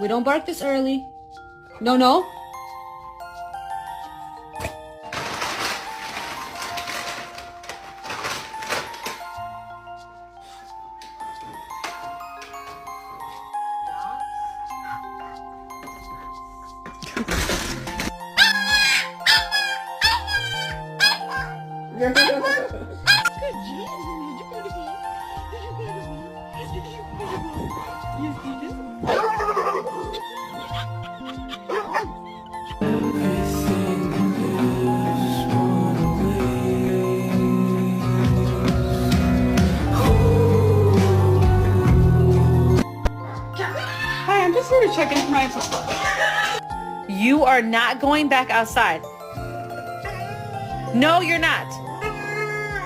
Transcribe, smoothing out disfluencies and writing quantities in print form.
We don't bark this early. No, no. Hi, I'm just here to check into my... You are not going back outside. No, you're not.